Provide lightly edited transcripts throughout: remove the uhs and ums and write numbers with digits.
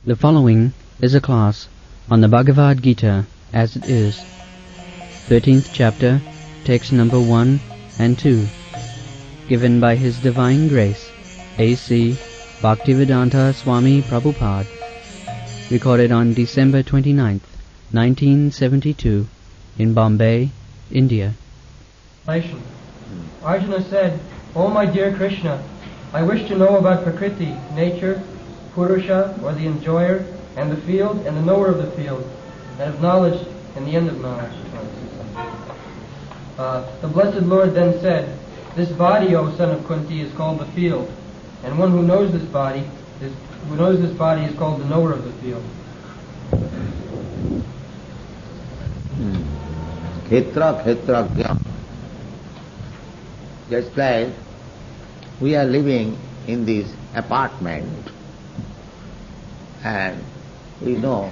The following is a class on the Bhagavad Gita as it is, 13th chapter, text number 1 and 2, given by His Divine Grace, A.C. Bhaktivedanta Swami Prabhupada, recorded on December 29th, 1972, in Bombay, India. Arjuna said, "O my dear Krishna, I wish to know about Prakriti, nature, Purusha, or the enjoyer, and the field, and the knower of the field, and of knowledge, and the end of knowledge." The Blessed Lord then said, "This body, O son of Kunti, is called the field, and one who knows this body is called the knower of the field." Kshetrajna. Just like we are living in this apartment, and we know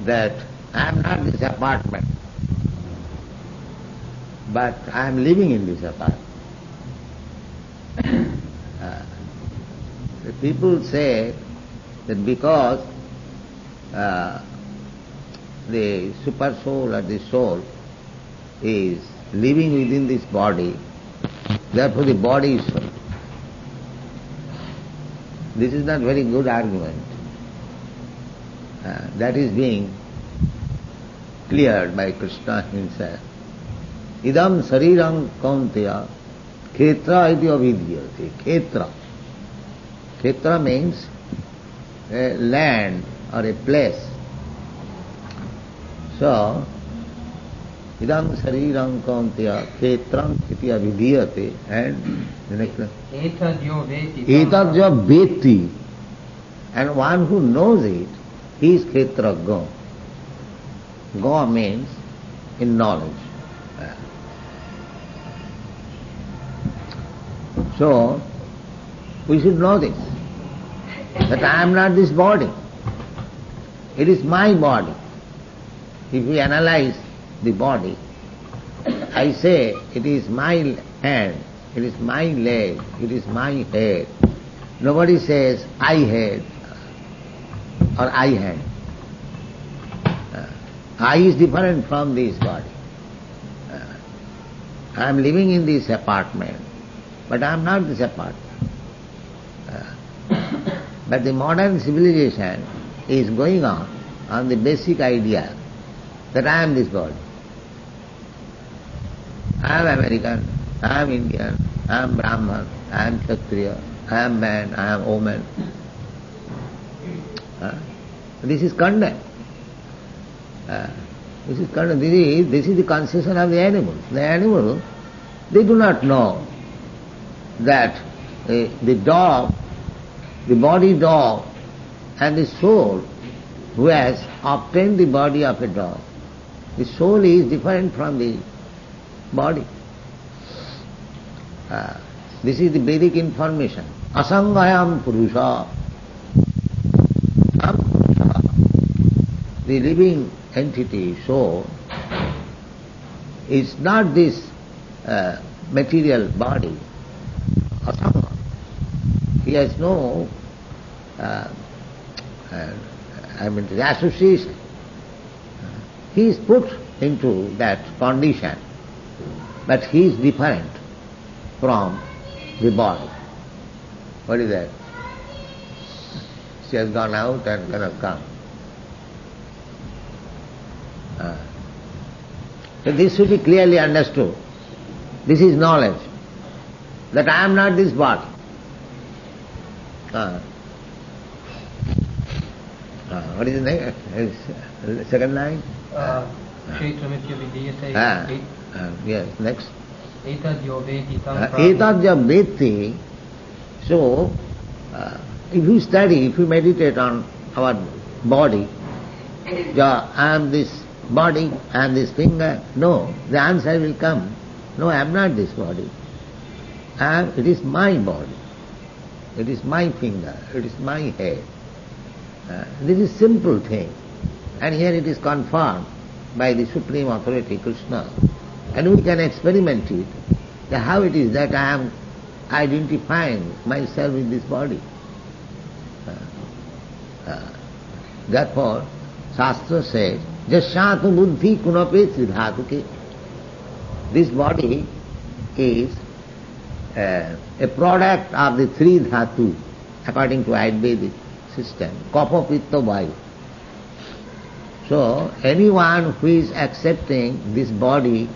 that I am not this apartment, but I am living in this apartment. The people say that because the super soul or the soul is living within this body, therefore the body is soul. This is not very good argument. That is being cleared by Krishna himself. Idam sarirang kaunteya kshetra iti avidyate. Kshetra. Kshetra means a land or a place. So, idam sarirang kaunteya kshetram iti avidiyate, and the next one. Etadya veti. And one who knows it, he is kshetrajna. Ga means in knowledge. So, we should know this, that I am not this body. It is my body. If we analyze the body, I say it is my hand, it is my leg, it is my head. Nobody says I head or I hand. I is different from this body. I am living in this apartment, but I am not this apartment. But the modern civilization is going on the basic idea that I am this body. I am American, I am Indian, I am Brahman, I am Kshatriya, I am man, I am woman. This is condemned. This is condemned. This is the conception of the animals. The animals, they do not know that the dog, the body dog, and the soul who has obtained the body of a dog, the soul is different from the body. This is the Vedic information. Asangayam Purusha. The living entity, soul, is not this material body. Asanga. He has no association. He is put into that condition, but he is different from the body. What is that? She has gone out and cannot come. So this should be clearly understood. This is knowledge, that I am not this body. What is the next? Second line? Yes, next. Etadya veti. So, if you study, if you meditate on our body, I am this body, I am this finger. No, the answer will come. No, I am not this body. It is my body. It is my finger. It is my head. This is simple thing. And here it is confirmed by the Supreme Authority, Krishna. And we can experiment it, that how it is that I am identifying myself with this body. Therefore, Shastra says, Jasyatu buddhi kunape tridhatuke. This body is a product of the three dhatu, according to Ayurvedic system, kapha, pitta, vayu. So, anyone who is accepting this body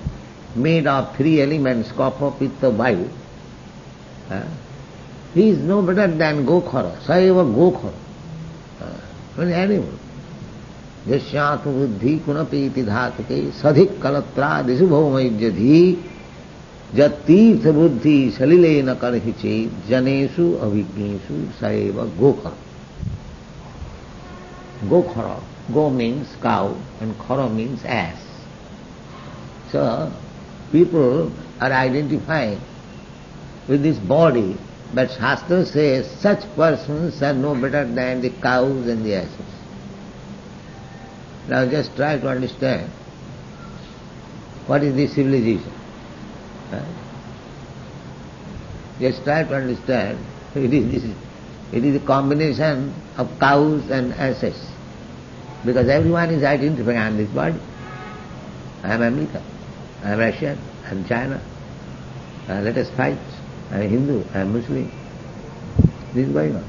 made of three elements, kapha, pitta, vayu, he is no better than Gokhara, Saeva Gokhara, an animal. Jasyatu buddhi kunapeti dhatuke sadhik kalatra disubhavamayjadhi jatirtha buddhi salilena karhiche janesu avignesu saeva Gokhara. Gokhara. Go means cow and khara means ass. So, people are identifying with this body, but Shastra says such persons are no better than the cows and the asses. Now just try to understand what is this civilization. Just try to understand it is a combination of cows and asses. Because everyone is identifying, I am this body, I am American, I am Russian, I am China, let us fight, I am Hindu, I am Muslim. This is going on.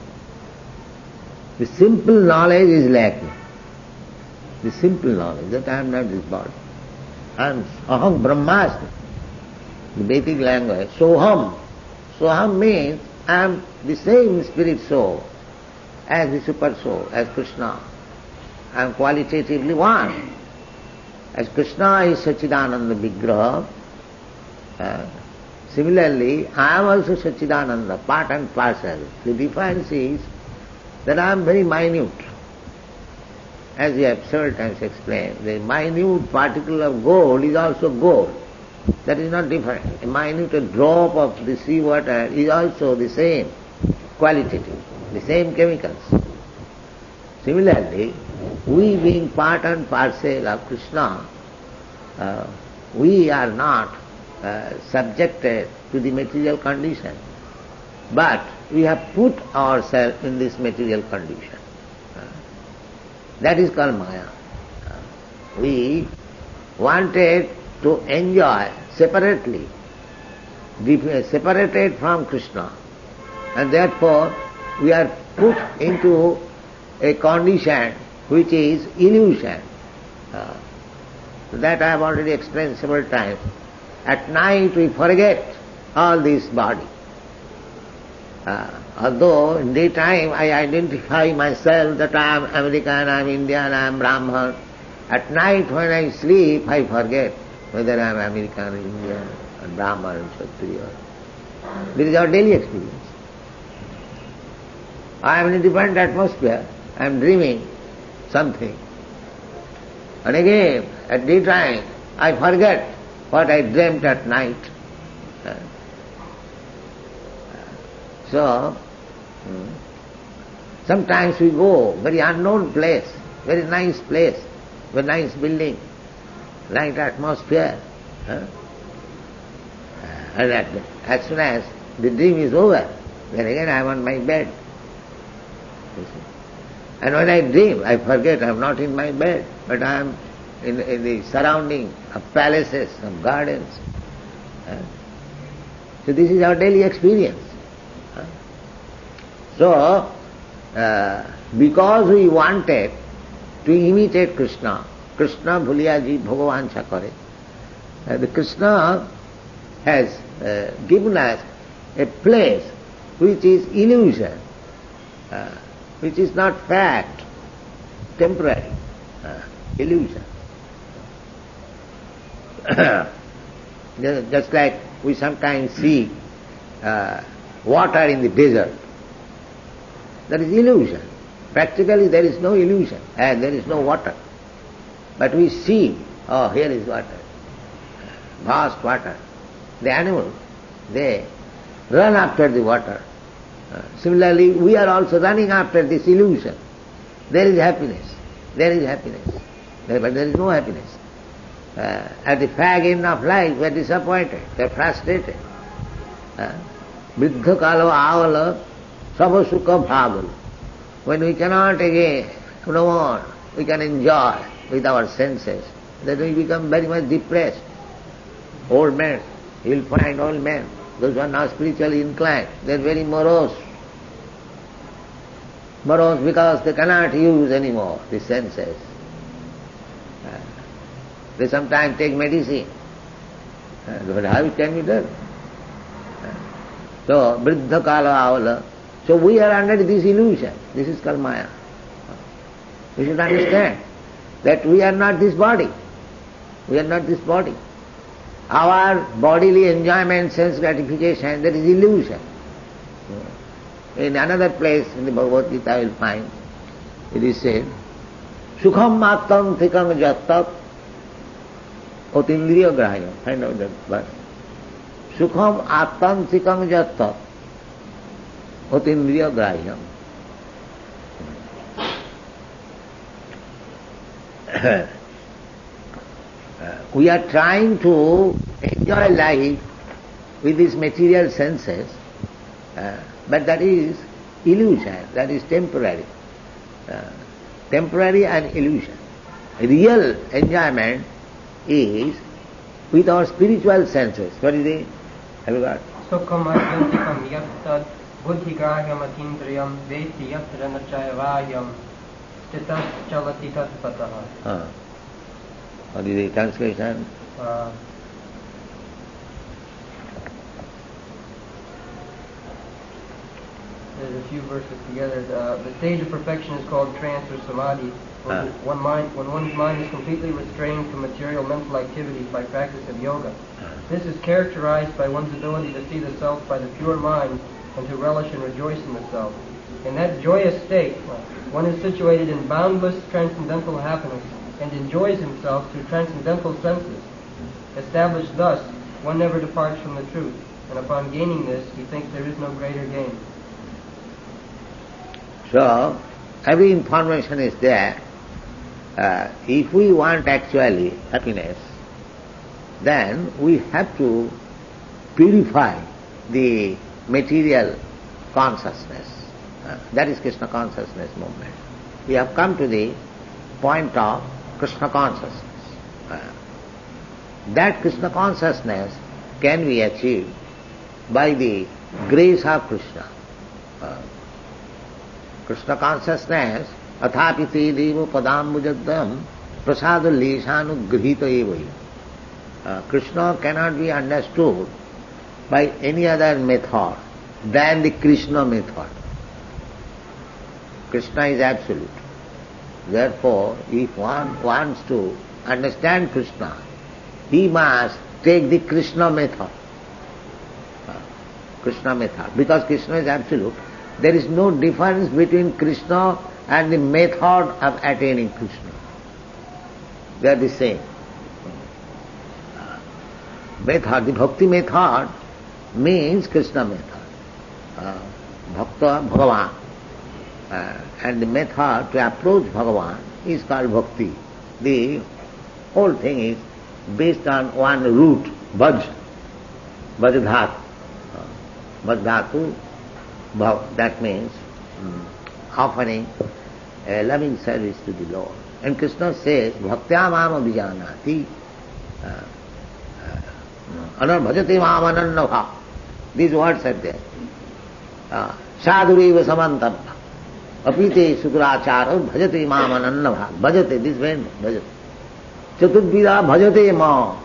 The simple knowledge is lacking. The simple knowledge that I am not this body. I am Aham Brahmasmi. The Vedic language, Soham. Soham means I am the same spirit soul as the super soul, as Krishna. I am qualitatively one. As Krishna is Sachidananda Vigraha, similarly I am also Sachidananda, part and parcel. The difference is that I am very minute. As we have several times explained, the minute particle of gold is also gold. That is not different. A minute drop of the sea water is also the same qualitative, the same chemicals. Similarly, we being part and parcel of Krishna, we are not subjected to the material condition, but we have put ourselves in this material condition. That is called Maya. We wanted to enjoy separately, separated from Krishna, and therefore we are put into a condition which is illusion. That I have already explained several times. At night we forget all this body. Although in daytime I identify myself that I am American, I am Indian, I am Brahman. At night when I sleep I forget whether I am American, Indian, or Brahman, or Kshatriya. This is our daily experience. I am in a different atmosphere. I am dreaming something. And again, at daytime, I forget what I dreamt at night. So, sometimes we go very unknown place, very nice place, very nice building, nice atmosphere. And as soon as the dream is over, then again I am on my bed. And when I dream, I forget I am not in my bed, but I am in the surrounding of palaces, of gardens. So this is our daily experience. So, because we wanted to imitate Krishna, Krishna bhuliya ji bhagavan chakare, the Krishna has given us a place which is illusion, which is not fact, temporary, illusion. Just like we sometimes see water in the desert. That is illusion. Practically there is no illusion, and there is no water. But we see, oh, here is water, vast water. The animals, they run after the water. Similarly, we are also running after this illusion. There is happiness, there is happiness, but there is no happiness. At the fag end of life, we are disappointed, we are frustrated. Vriddha kalo avala sabha sukha bhavalo. when we cannot again, no more, we can enjoy with our senses, then we become very much depressed. Old men, you'll find old men, those who are not spiritually inclined, they're very morose. Morose because they cannot use anymore the senses. They sometimes take medicine. But how it can be done? So, Vriddha Kala Avala. So we are under this illusion. This is called Maya. We should understand that we are not this body. We are not this body. Our bodily enjoyment, sense gratification, that is illusion. In another place in the Bhagavad Gita I will find, it is said, Sukham mattam thikam jattat otindriya grahya. Find out that verse. Sukham attam thikam jattat otindriya grahya. We are trying to enjoy life with these material senses, but that is illusion, that is temporary. Temporary and illusion. Real enjoyment is with our spiritual senses. What is it? Have you got? Sukham adyantikam yattad buddhigrahyam atindriyam veti yatra nachayavayam stitas chalati tatpataha. What is the translation? There's a few verses together. The stage of perfection is called trance or samadhi. When one's mind is completely restrained from material mental activities by practice of yoga. This is characterized by one's ability to see the self by the pure mind and to relish and rejoice in the self. In that joyous state, one is situated in boundless transcendental happiness and enjoys himself through transcendental senses. Established thus, one never departs from the truth, and upon gaining this, he thinks there is no greater gain. So, every information is there. If we want actually happiness, then we have to purify the material consciousness. That is Krishna consciousness movement. We have come to the point of Krishna consciousness. That Krishna consciousness can be achieved by the grace of Krishna. Krishna consciousness, athapi te devo padambujaddam prasada leshanugrhita evahi. Krishna cannot be understood by any other method than the Krishna method. Krishna is absolute. Therefore, if one wants to understand Krishna, he must take the Krishna method. Krishna method. Because Krishna is absolute, there is no difference between Krishna and the method of attaining Krishna. They are the same. Method, the bhakti method means Krishna method. Bhakta, Bhagavan. And the method to approach Bhagavan is called bhakti. The whole thing is based on one root, bhaj, bhajadhatu. Bhajadhatu, that means offering a loving service to the Lord. And Krishna says, bhaktya mama vijanati, bhajate mama anannabha. These words are there. Sadhureva samantapha. Apite sukrachara bhajate mam anannabha. Bhajate, this word, bhajate. Chatudvida bhajate ma.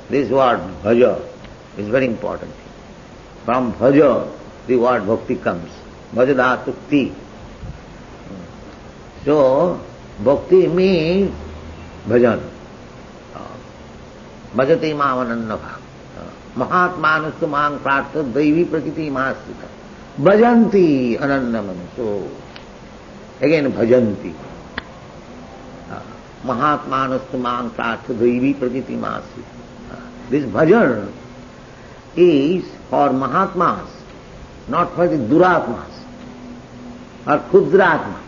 This word, bhaja, is very important. From bhaja, the word bhakti comes. Bhajadatukti. So, bhakti means bhajan. Bhajate mam anannabha. Mahatmanustu mang prartha daivi prakriti mahasthita. Bhajanti anannamana. So, again bhajanti. Mahatmanustu mang prartha daivi prakriti mahasthita. This bhajan is for Mahatmas, not for the Duratmas or Kudratma.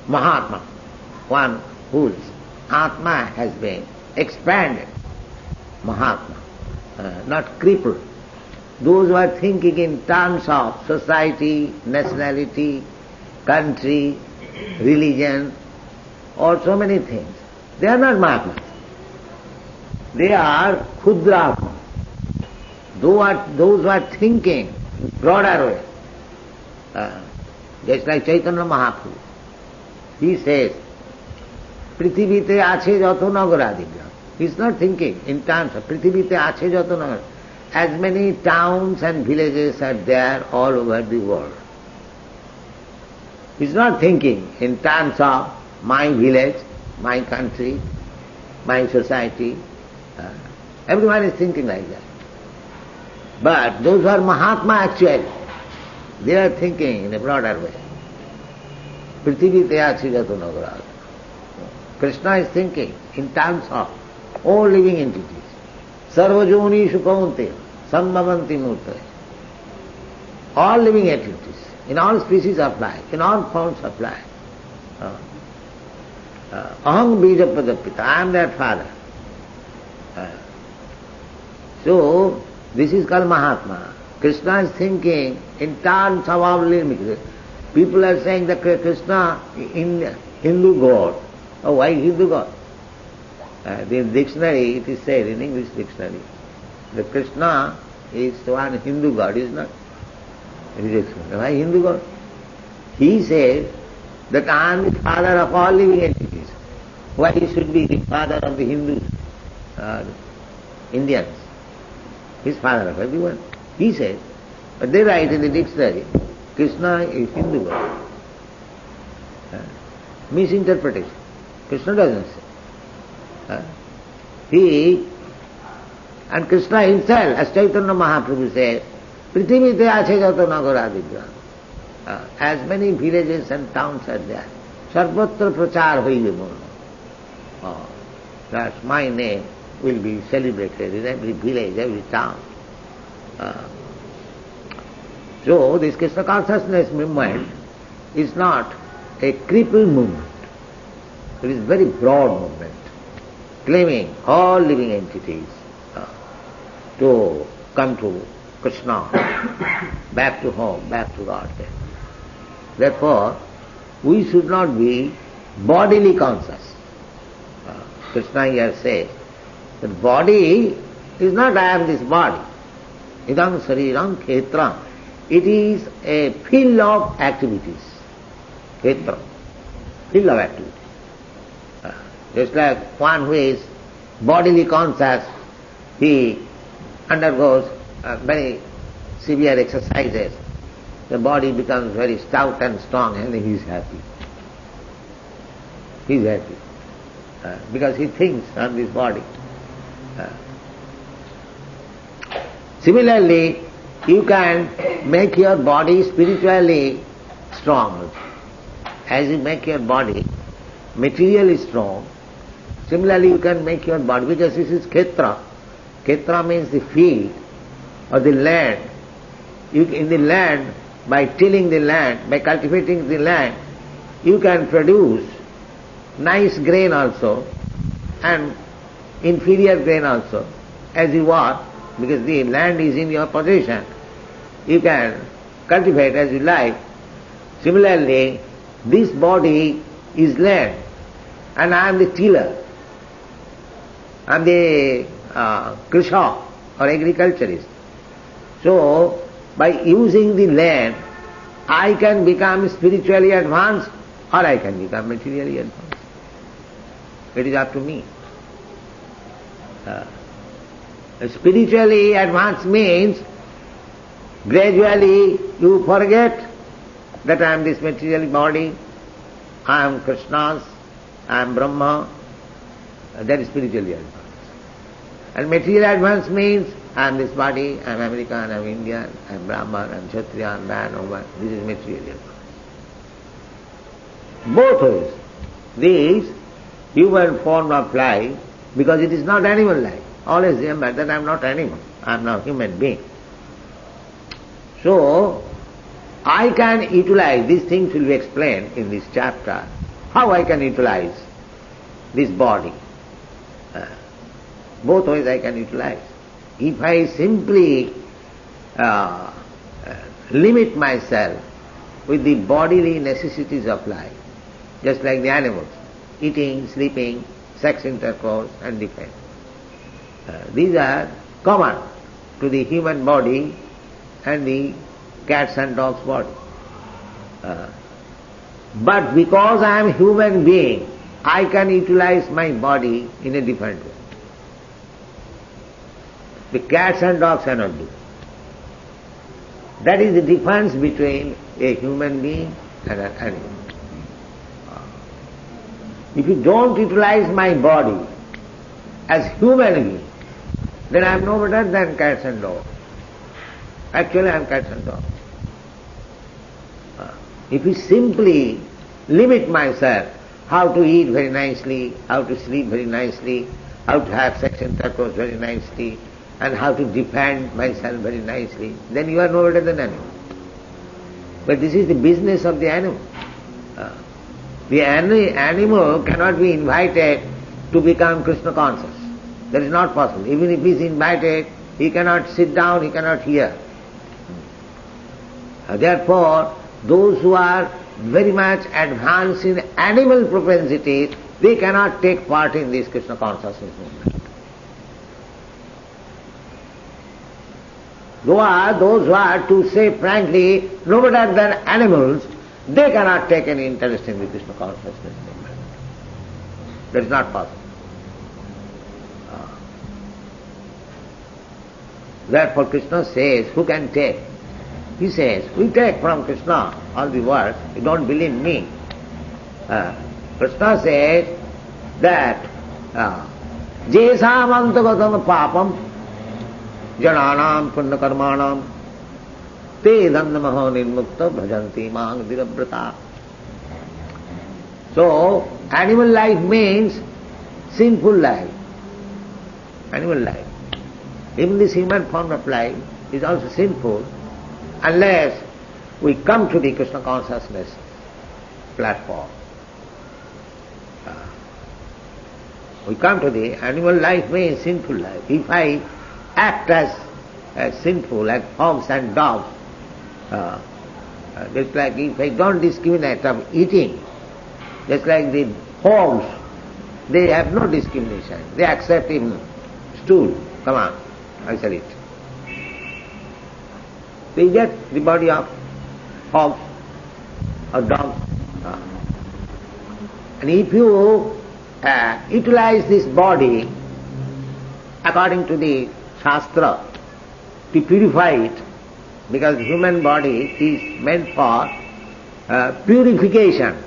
Mahatma, one whose Atma has been expanded. Mahatma, not crippled. Those who are thinking in terms of society, nationality, country, religion, or so many things. They are not Mahatmas. They are Khudraatma. Those who are thinking broader way. Just like Chaitanya Mahaprabhu. He says, Prithivite ache jato nagaradigram. He is not thinking in terms of Prithivite ache jato nagar. As many towns and villages are there all over the world. He is not thinking in terms of my village, my country, my society. Everyone is thinking like that. But those who are Mahatma actually, they are thinking in a broader way. Prithivite ache jato nagaradigram. Krishna is thinking in terms of all living entities. Sarvajoni Shukaunte, Sambhavanti Murtaya. All living entities, in all species of life, in all forms of life. Aham bija pradapita, I am their father. So, this is called Mahatma. Krishna is thinking in terms of our living. People are saying that Krishna in Hindu God. Oh, why Hindu God? In dictionary it is said, in English dictionary, that Krishna is one Hindu God, is not? Why Hindu God? He says that I am the father of all living entities. Why he should be the father of the Hindus, Indians? He is father of everyone. He says, but they write in the dictionary, Krishna is Hindu God. Misinterpretation. Krishna doesn't say. And Krishna himself, as Chaitanya Mahaprabhu says, Prithivite ache jato nagaradigram. As many villages and towns are there. Sarvatra prachar hoibe mono. That my name will be celebrated in every village, every town. So this Krishna consciousness movement is not a crippled movement. It is a very broad movement, claiming all living entities to come to Krishna, back to home, back to Godhead. Therefore, we should not be bodily conscious. Krishna here says, the body is not I am this body. Idam sariram khetram. It is a field of activities. Khetram, field of activities. Just like one who is bodily conscious, he undergoes very severe exercises. The body becomes very stout and strong and he is happy. He is happy. Because he thinks on this body. Similarly, you can make your body spiritually strong. As you make your body materially strong, similarly you can make your body, because this is Khetra. Khetra means the field or the land. In the land, by tilling the land, by cultivating the land, you can produce nice grain also and inferior grain also, as you want, because the land is in your possession. You can cultivate as you like. Similarly, this body is land and I am the tiller. I am the Krishak or agriculturist. So, by using the land, I can become spiritually advanced or I can become materially advanced. It is up to me. Spiritually advanced means gradually you forget that I am this material body, I am Krishna's, I am Brahma. That is spiritually advanced. And material advance means I am this body, I am American, I am Indian, I am Brahman, I am Kshatriya, I am man, woman. This is material advance. Both ways. This human form of life, because it is not animal life. Always remember that I am not animal, I am not human being. So, I can utilize, these things will be explained in this chapter, how I can utilize this body. Both ways I can utilize. If I simply limit myself with the bodily necessities of life, just like the animals, eating, sleeping, sex intercourse and defense. These are common to the human body and the cats and dogs' body. But because I am a human being, I can utilize my body in a different way. The cats and dogs cannot do. That is the difference between a human being and an animal. If you don't utilize my body as human being, then I am no better than cats and dogs. Actually I am cats and dogs. If you simply limit myself how to eat very nicely, how to sleep very nicely, how to have sex intercourse very nicely, and how to defend myself very nicely, then you are no better than animal. But this is the business of the animal. The animal cannot be invited to become Krishna conscious. That is not possible. Even if he is invited, he cannot sit down, he cannot hear. Therefore, those who are very much advanced in animal propensities, they cannot take part in this Krishna consciousness movement. Those who are, to say frankly, no better than animals, they cannot take any interest in the Krishna consciousness movement. That is not possible. Therefore Krishna says, who can take? He says, we take from Krishna all the words, you don't believe me. Krishna says that jesam antagatam papam jananam punna karmanam te dandamaho nirmukta bhajanti mang dirabrata. So, animal life means sinful life. Animal life. Even this human form of life is also sinful unless we come to the Krishna consciousness platform. We come to the animal life means sinful life. If I act as sinful, like hogs and dogs, just like if I don't discriminate of eating, just like the hogs, they have no discrimination. They accept even stool. Come on, I shall eat. They get the body of hog or dog. And if you utilize this body according to the Shastra to purify it, because the human body is meant for purification.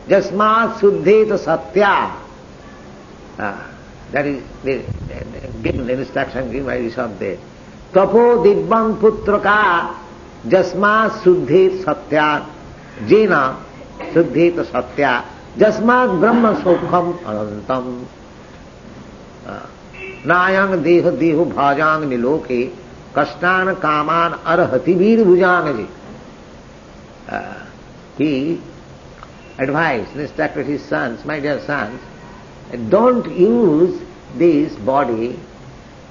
Jasmat suddheta satya. That is the given instruction given by Rishabdev. Tapo dibbam putraka jasmat suddhet satya jena suddhet satya jasmat brahma sokham anantam nayang deha dehu bhajang niloke kashtan kaman arhati vir bhujang. He advised, instructed his sons, my dear sons, don't use this body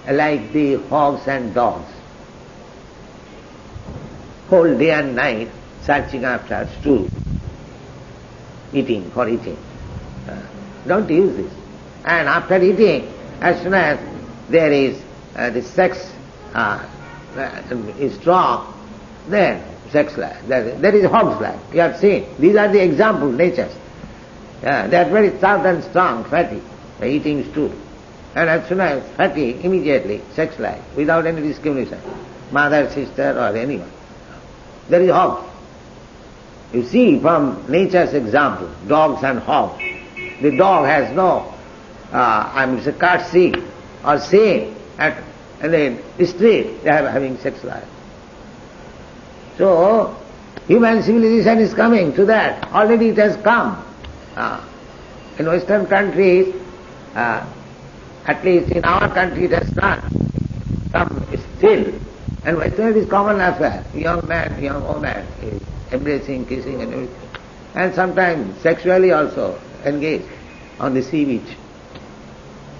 like the hogs and dogs, whole day and night searching after stool, eating for eating. Don't use this. And after eating, as soon as there is the sex is strong, then sex life. That is hog's life. You have seen. These are the example natures. They are very stout and strong, fatty, by eating stool. And as soon as fatty, immediately sex life, without any discrimination. Mother, sister or anyone. There is hog. You see from nature's example, dogs and hogs. The dog has no, courtesy or say and the street they are having sex life. So, human civilization is coming to that. Already it has come. In Western countries, at least in our country it has not come still. And Western is common affair. Young man, young woman is embracing, kissing and everything. And sometimes sexually also engaged on the sea beach,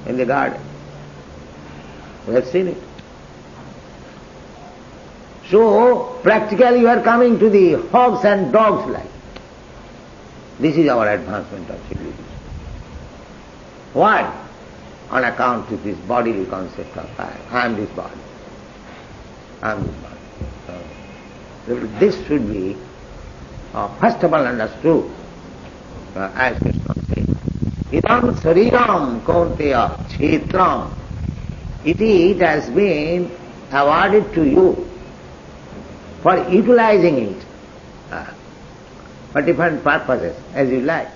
in the garden. We have seen it. So, practically you are coming to the hogs and dogs life. This is our advancement of civilization. Why? On account of this bodily concept of I am this body. I am this body. So, this should be first of all understood, as Krishna says, idam sariram kaunteya kshetram. It has been awarded to you for utilizing it for different purposes, as you like.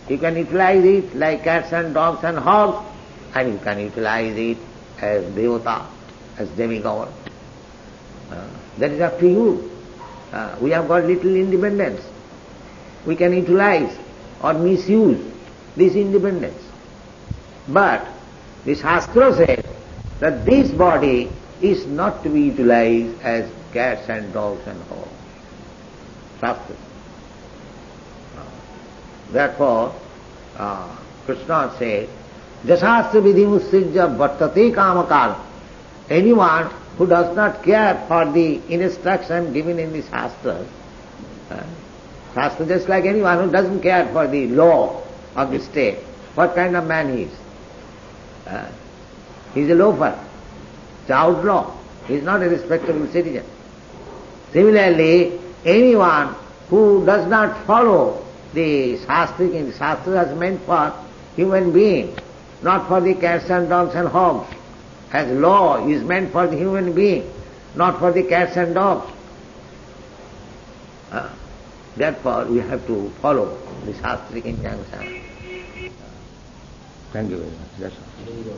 You can utilize it like cats and dogs and hogs, and you can utilize it as devata, as demigod. That is up to you. We have got little independence. We can utilize or misuse this independence. But the Shastra says that this body is not to be utilized as cats and dogs and hogs. Shastra. Therefore, Krishna said, Jasastra vidhi mussijya vartate kamakal. Anyone who does not care for the instruction given in the Shastra, Shastra just like anyone who doesn't care for the law of the state, what kind of man he is? He is a loafer, he's an outlaw, he is not a respectable citizen. Similarly, anyone who does not follow the Shastra, the Shastra is meant for human being, not for the cats and dogs and hogs. As law is meant for the human being, not for the cats and dogs. Therefore, we have to follow the Shastric injunction. Thank you very much. That's all.